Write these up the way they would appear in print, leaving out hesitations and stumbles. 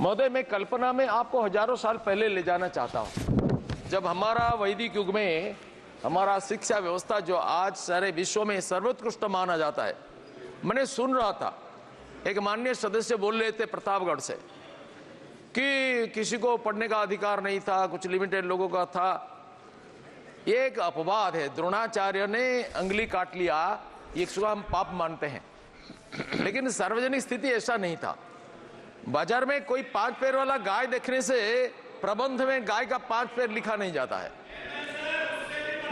महोदय, मैं कल्पना में आपको हजारों साल पहले ले जाना चाहता हूं, जब हमारा वैदिक युग में हमारा शिक्षा व्यवस्था जो आज सारे विश्व में सर्वोत्कृष्ट माना जाता है। मैंने सुन रहा था, एक माननीय सदस्य बोल रहे थे प्रतापगढ़ से कि किसी को पढ़ने का अधिकार नहीं था, कुछ लिमिटेड लोगों का था। ये एक अपवाद है। द्रोणाचार्य ने अंगुली काट लिया, ये इसको हम पाप मानते हैं, लेकिन सार्वजनिक स्थिति ऐसा नहीं था। बाजार में कोई 5 पैर वाला गाय देखने से प्रबंध में गाय का 5 पैर लिखा नहीं जाता है।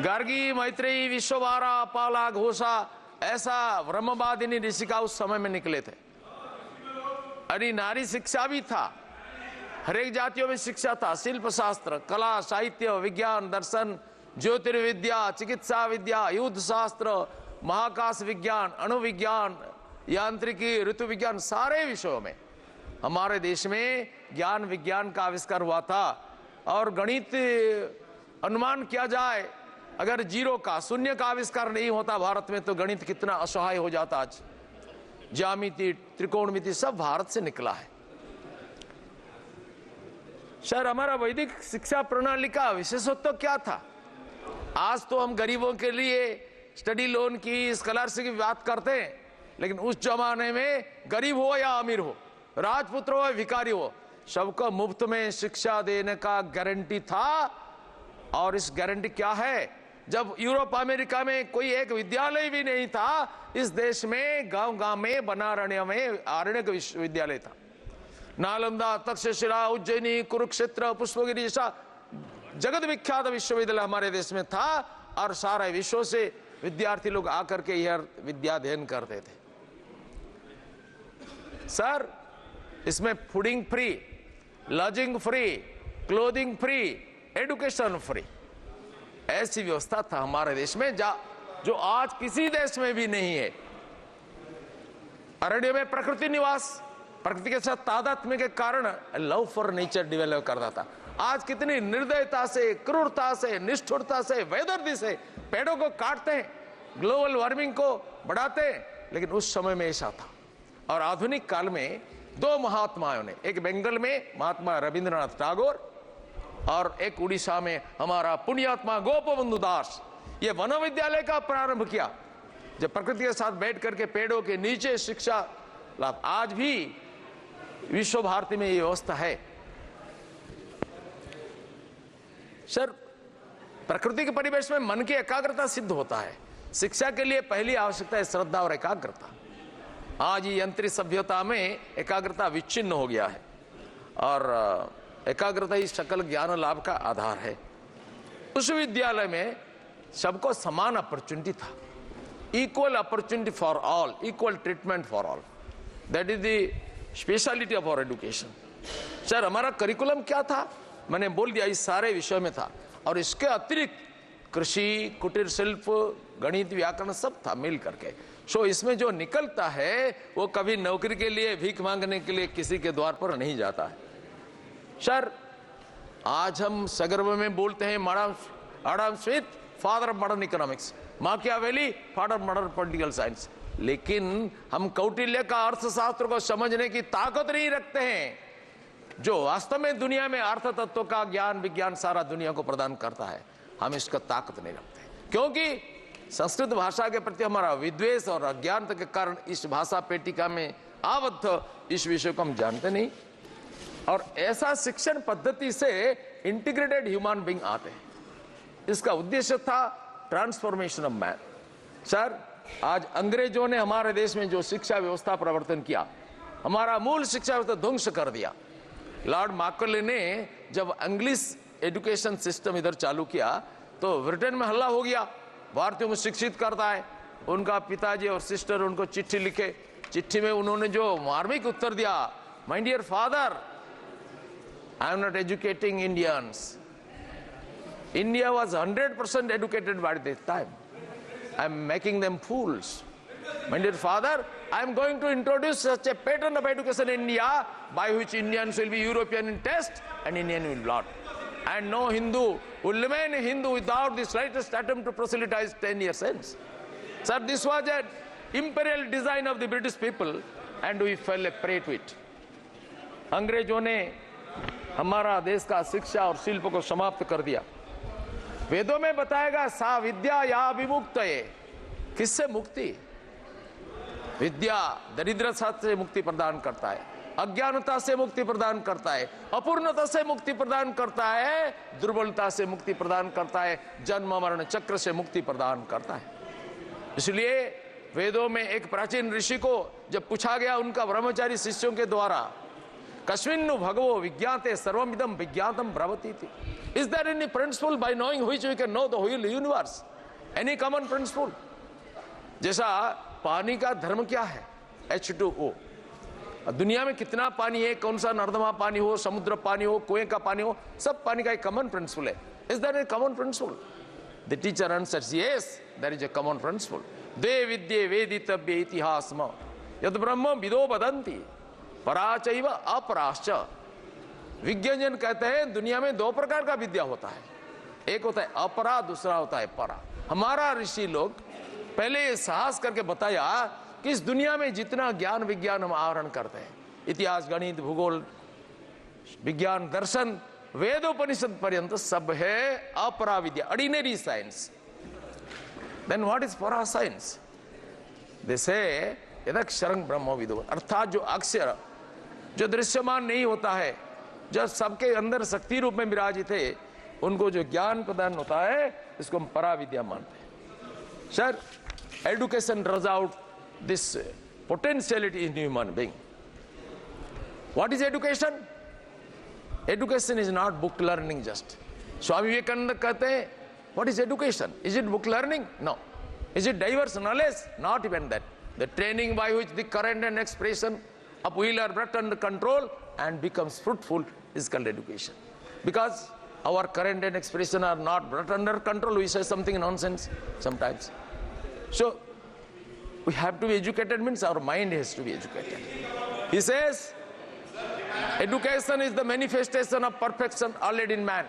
गार्गी, मैत्रेयी, विश्ववारा, अपाला, घोषा, ऐसा ब्रह्मवादिनी ऋषिका उस समय में निकले थे। अरे नारी शिक्षा भी था, हरेक जातियों में शिक्षा था। शिल्प शास्त्र, कला, साहित्य, विज्ञान, दर्शन, ज्योतिर्विद्या, चिकित्सा विद्या, युद्ध शास्त्र, महाकाश विज्ञान, अणुविज्ञान, यांत्रिकी, ऋतु विज्ञान, सारे विषयों में हमारे देश में ज्ञान विज्ञान का आविष्कार हुआ था। और गणित, अनुमान किया जाए, अगर जीरो का, शून्य का आविष्कार नहीं होता भारत में तो गणित कितना असहाय हो जाता। आज ज्यामिति, त्रिकोणमिति सब भारत से निकला है। सर, हमारा वैदिक शिक्षा प्रणाली का विशेषत्व क्या था? आज तो हम गरीबों के लिए स्टडी लोन की, स्कॉलरशिप की बात करते हैं, लेकिन उस जमाने में गरीब हो या अमीर हो, राजपुत्र हो या भिखारी हो, सबको मुफ्त में शिक्षा देने का गारंटी था। और इस गारंटी क्या है? जब यूरोप अमेरिका में कोई एक विद्यालय भी नहीं था, इस देश में गांव-गांव में, बनारण्य में आरण्यक विश्वविद्यालय था। नालंदा, तक्षशिला, उज्जैनी, कुरुक्षेत्र, पुष्पगिरी जैसा जगत विख्यात विश्वविद्यालय हमारे देश में था। और सारे विश्व से विद्यार्थी लोग आकर के यह विद्या अध्ययन करते थे। सर, इसमें fooding free, lodging free, clothing free, education free, ऐसी व्यवस्था था हमारे देश में जो आज किसी देश में भी नहीं है। अरण्य में प्रकृति निवास, प्रकृति के साथ तादात्म्य के कारण लव फॉर नेचर डेवलप करता था। आज कितनी निर्दयता से, क्रूरता से, निष्ठुरता से, बेदर्दी से पेड़ों को काटते हैं, ग्लोबल वार्मिंग को बढ़ाते हैं, लेकिन उस समय में ऐसा था। और आधुनिक काल में 2 महात्माओं ने, एक बंगाल में महात्मा रविंद्रनाथ टैगोर और एक उड़ीसा में हमारा पुण्यात्मा गोपबंधु दास, ये वन विद्यालय का प्रारंभ किया, जब प्रकृति के साथ बैठ करके पेड़ों के नीचे शिक्षा लाभ। आज भी विश्व भारती में ये व्यवस्था है। सर, प्रकृति के परिवेश में मन की एकाग्रता सिद्ध होता है। शिक्षा के लिए पहली आवश्यकता है श्रद्धा और एकाग्रता। आज ये यंत्रित सभ्यता में एकाग्रता विच्छिन्न हो गया है, और एकाग्रता ही सकल ज्ञान लाभ का आधार है। उस विद्यालय में सबको समान अपॉर्चुनिटी था, equal opportunity for all, equal treatment for all. That is the speciality of our education. Sir, हमारा करिकुलम क्या था? मैंने बोल दिया, इस सारे विषय में था। और इसके अतिरिक्त कृषि, कुटीर शिल्प, गणित, व्याकरण सब था मिल करके। सो इसमें जो निकलता है वो कभी नौकरी के लिए, भीख मांगने के लिए किसी के द्वार पर नहीं जाता है। सर, आज हम सगर्व में बोलते हैं Adam Smith, father of modern economics, माकियावेली, father of modern political science, लेकिन हम कौटिल्य का अर्थशास्त्र को समझने की ताकत नहीं रखते हैं, जो वास्तव में दुनिया में अर्थ तत्व का ज्ञान विज्ञान सारा दुनिया को प्रदान करता है। हम इसका ताकत नहीं रखते, क्योंकि संस्कृत भाषा के प्रति हमारा विद्वेष और अज्ञानता के कारण इस भाषा पेटिका में आबद्ध इस विषय को हम जानते नहीं। और ऐसा शिक्षण पद्धति से इंटीग्रेटेड ह्यूमन बीइंग आते हैं। इसका उद्देश्य था ट्रांसफॉर्मेशन ऑफ मैन। सर, आज अंग्रेजों ने हमारे देश में जो शिक्षा व्यवस्था प्रवर्तन किया, हमारा मूल शिक्षा व्यवस्था ध्वंस कर दिया। लॉर्ड मैकॉले ने जब इंग्लिश एजुकेशन सिस्टम इधर चालू किया तो ब्रिटेन में हल्ला हो गया, भारतीयों को शिक्षित करता है। उनका पिताजी और सिस्टर उनको चिट्ठी लिखे, चिट्ठी में उन्होंने जो मार्मिक उत्तर दिया, my dear father, I am not educating Indians, India was 100% educated by this time, I am making them fools. My dear father, I am going to introduce such a pattern of education in India by which Indians will be European in taste and Indian will not. And no Hindu will remain a Hindu without the slightest attempt to proselytize 10 years hence. Sir, this was an imperial design of the British people and we fell a prey to it. अंग्रेजों ने हमारा देश का शिक्षा और शिल्प को समाप्त कर दिया। वेदों में बताएगा सा विद्या या विमुक्त, किससे मुक्ति? विद्या दरिद्रता से मुक्ति प्रदान करता है, अज्ञानता से मुक्ति प्रदान करता है, अपूर्णता से मुक्ति प्रदान करता है, दुर्बलता से मुक्ति प्रदान करता है, जन्म मरण चक्र से मुक्ति प्रदान करता है। इसलिए वेदों में एक प्राचीन ऋषि को जब पूछा गया उनका ब्रह्मचारी शिष्यों के द्वारा, कस्मिन्नु भगवो विज्ञाते सर्वमिदं विज्ञातम ब्रवती थी, is there any principle by knowing which we can know the whole universe, any common principle? जैसा पानी का धर्म क्या है, H2O। दुनिया में कितना पानी है, कौन सा नर्दमा पानी हो, समुद्र पानी हो, कुएं का पानी हो, सब पानी का एक कॉमन प्रिंसिपल है। Is there a common principle? The teacher answers yes, there is a common principle. द्वे विद्ये वेदितव्ये इतिहासम यद ब्रह्म विदो वदन्ति पराचैव अपराश्च। विज्ञान कहते हैं दुनिया में दो प्रकार का विद्या होता है, एक होता है अपरा, दूसरा होता है परा। हमारा ऋषि लोग पहले साहस करके बताया कि इस दुनिया में जितना ज्ञान विज्ञान हम आहरण करते हैं, इतिहास, गणित, भूगोल, विज्ञान, दर्शन, वेदोपनिषद पर्यंत सब है अपरा विद्या, ordinary science. Then what is परा साइंस? दे से यदक्षरं ब्रह्म विदो, अर्थात जो अक्षर, जो दृश्यमान नहीं होता है, जो सबके अंदर शक्ति रूप में विराजित है, उनको जो ज्ञान प्रदान होता है, इसको हम परा विद्या मानते हैं। Sir, education draws out this potentiality in human being. What is education? Education is not book learning just. Swami Vivekananda कहते हैं, what is education? Is it book learning? No. Is it diverse knowledge? Not even that. The training by which the current and expression of will are brought under control and becomes fruitful is called education. Because our current and expression are not brought under control, we say something nonsense sometimes. So we have to be educated, means our mind has to be educated. He says education is the manifestation of perfection already in man,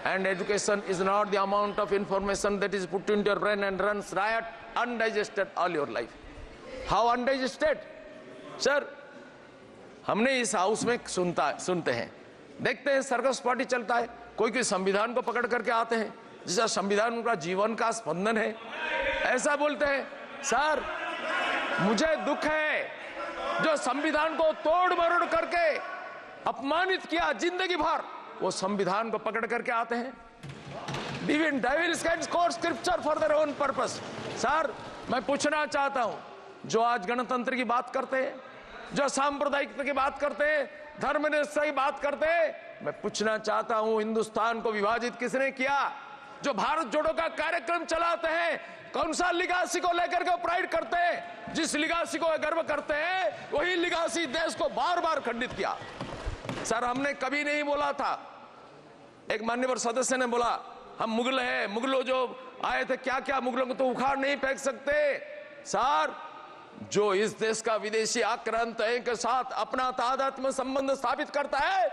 and education is not the amount of information that is put into your brain and runs riot undigested all your life. How undigested? Sir, हमने इस house में सुनते हैं, देखते हैं circus party चलता है, कोई संविधान को पकड़ करके आते हैं, जिसका संविधान उनका जीवन का स्पंदन है, ऐसा बोलते हैं। सर, मुझे दुख है जो संविधान को तोड़ मरोड़ करके अपमानित किया जिंदगी भर, वो संविधान को पकड़ करके आते हैं। Even devils can quote scripture for their own purpose. Sir, मैं पूछना चाहता हूं, जो आज गणतंत्र की बात करते हैं, जो सांप्रदायिकता की बात करते हैं, धर्मनिरपेक्षता की बात करते हैं, मैं पूछना चाहता हूं, हिंदुस्तान को विभाजित किसने किया? जो भारत जोड़ो का कार्यक्रम चलाते हैं, कौन सा लिगासी को लेकर के प्राइड करते हैं? जिस लिगासी को गर्व करते हैं, वही लिगासी देश को बार बार खंडित किया। सर, हमने कभी नहीं बोला था, एक माननीय सदस्य ने बोला हम मुगल हैं, मुगलों जो आए थे, क्या क्या मुगलों को तो उखाड़ नहीं फेंक सकते। सर, जो इस देश का विदेशी आक्रांत के साथ अपना तादात्म्य संबंध स्थापित करता है,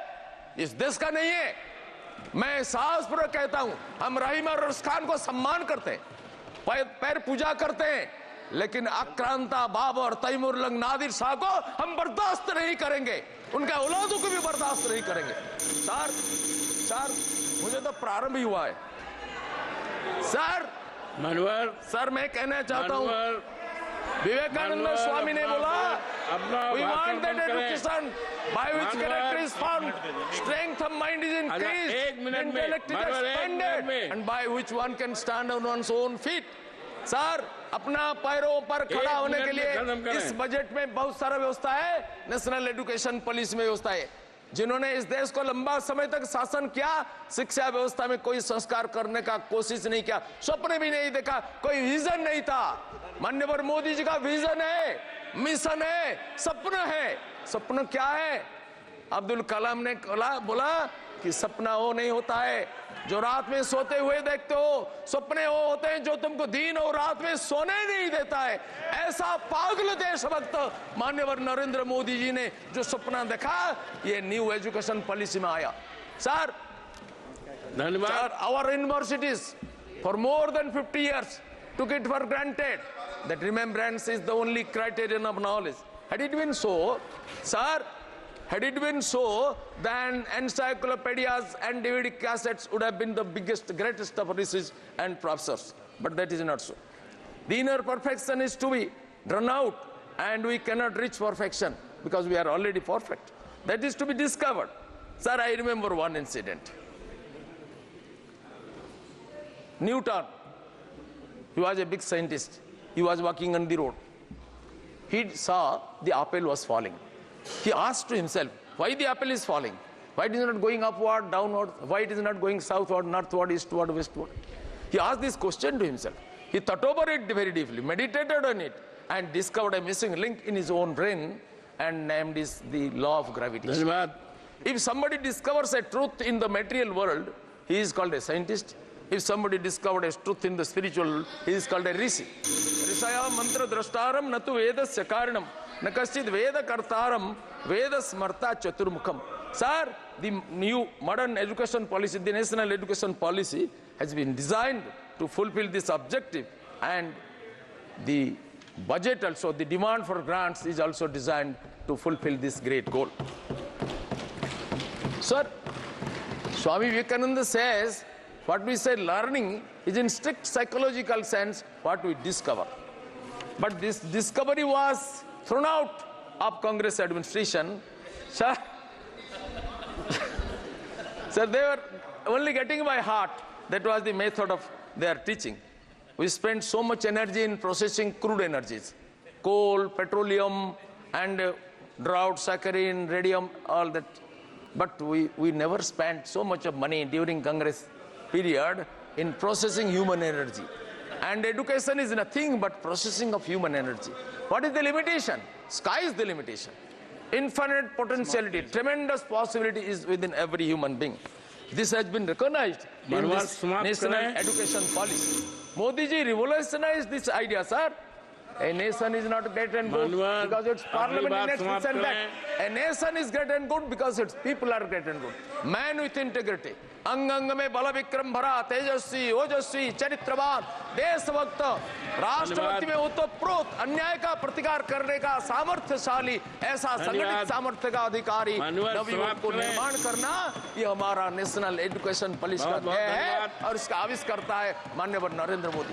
इस देश का नहीं है। मैं साहसपूर्वक कहता हूं, हम रहीम और रस खान को सम्मान करते हैं, पैर पूजा करते हैं, लेकिन आक्रांता बाबर और तैमूर लंग नादिर शाह को हम बर्दाश्त नहीं करेंगे, उनके औलादों को भी बर्दाश्त नहीं करेंगे। सर, मुझे तो प्रारंभ ही हुआ है। सर मनोहर, सर, मैं कहना चाहता हूं, विवेकानंद स्वामी ने बोला, we want that education by which character is found, strength of mind is increased, intellect is expanded, and by which one can stand on one's own feet. Sir, अपना पैरों पर खड़ा होने के लिए इस बजट में बहुत सारा व्यवस्था है, नेशनल एजुकेशन पॉलिसी में व्यवस्था है। जिन्होंने इस देश को लंबा समय तक शासन किया, शिक्षा व्यवस्था में कोई संस्कार करने का कोशिश नहीं किया, स्वप्न भी नहीं देखा, कोई विजन नहीं था। माननीय मोदी जी का विजन है, मिशन है, सपना है। सपना क्या है? अब्दुल कलाम ने बोला कि सपना वो नहीं होता है जो रात में सोते हुए देखते हो, सपने वो होते हैं जो तुमको दिन और रात में सोने नहीं देता है। ऐसा पागल देशभक्त माननीय नरेंद्र मोदी जी ने जो सपना देखा, ये न्यू एजुकेशन पॉलिसी में आया। सर, धन्यवाद। Our universities for more than 50 years took it for granted that remembrance is the only criterion of knowledge. Had it been so, sir, Had it been so, then encyclopedias and DVD cassettes would have been the biggest, greatest of research and professors. But that is not so. The inner perfection is to be drawn out, and we cannot reach perfection because we are already perfect. That is to be discovered. Sir, I remember one incident. Newton, he was a big scientist. He was walking on the road. He saw the apple was falling. He asked to himself, why the apple is falling? Why it is not going upward, downward? Why it is not going southward, northward, eastward, westward? He asked this question to himself. He thought over it very deeply, meditated on it, and discovered a missing link in his own brain and named it the law of gravitation. If somebody discovers a truth in the material world, he is called a scientist. If somebody discovered a truth in the spiritual world, he is called a rishi. Rishaya mantra drashtaram natu vedasya karanam nakaschid veda kartaram veda smarta chaturmukham. Sir, the new modern education policy, the national education policy, has been designed to fulfill this objective, and the budget also, the demand for grants is also designed to fulfill this great goal. Sir, Swami Vivekananda says, what we say learning is in strict psychological sense what we discover. But this discovery was thrown out of Congress administration. Sir, so they were only getting by heart. That was the method of their teaching. We spent so much energy in processing crude energies, coal, petroleum, and drought, saccharine, radium, all that. But we never spent so much of money during Congress period in processing human energy. And education is nothing but processing of human energy. What is the limitation? Sky is the limitation. Infinite potentiality, tremendous possibility is within every human being. This has been recognized in this national education policy. Modi ji revolutionized this idea, sir. A nation is not great and good because its parliament is next and back. A nation is great and good because its people are great and good. Man with integrity. अंग अंग में बल विक्रम भरा तेजस्वी ओजस्वी चरित्रवान देशभक्त राष्ट्रभक्ति में ओतप्रोत अन्याय का प्रतिकार करने का सामर्थ्यशाली ऐसा संगठित सामर्थ्य का अधिकारी नवयुवक को निर्माण करना ये हमारा नेशनल एजुकेशन पॉलिसी का ध्येय है और इसका आविष्कर्ता है माननीय नरेंद्र मोदी।